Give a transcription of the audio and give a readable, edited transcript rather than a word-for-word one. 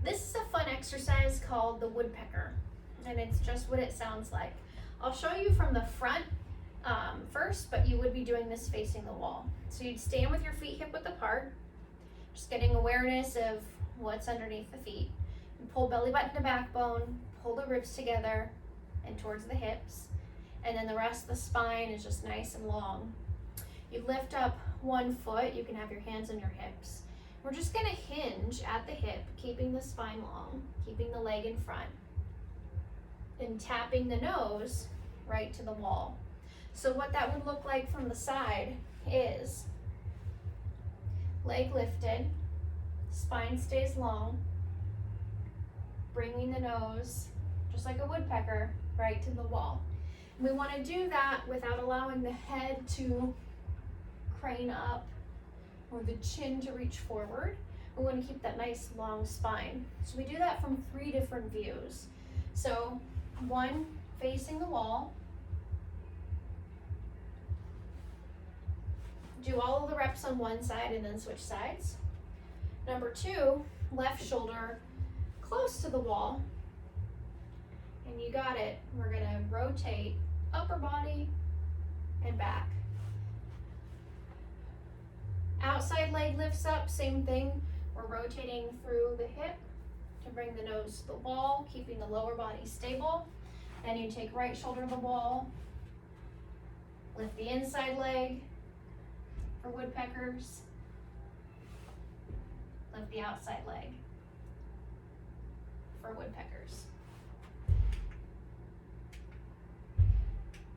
This is a fun exercise called the woodpecker, and it's just what it sounds like. I'll show you from the front first, but you would be doing this facing the wall. So you'd stand with your feet hip width apart, just getting awareness of what's underneath the feet. You pull belly button to backbone, pull the ribs together and towards the hips, and then the rest of the spine is just nice and long. You lift up one foot, you can have your hands on your hips. We're just gonna hinge at the hip, keeping the spine long, keeping the leg in front, and tapping the nose right to the wall. So what that would look like from the side is leg lifted, spine stays long, bringing the nose, just like a woodpecker, right to the wall. And we want to do that without allowing the head to crane up or the chin to reach forward. We want to keep that nice long spine. So we do that from 3 different views. So one, facing the wall. Do all of the reps on one side and then switch sides. Number 2, left shoulder close to the wall. And you got it. We're gonna rotate upper body and back. Outside leg lifts up, same thing. We're rotating through the hip to bring the nose to the wall, keeping the lower body stable. Then you take right shoulder to the wall, lift the inside leg for woodpeckers, lift the outside leg for woodpeckers.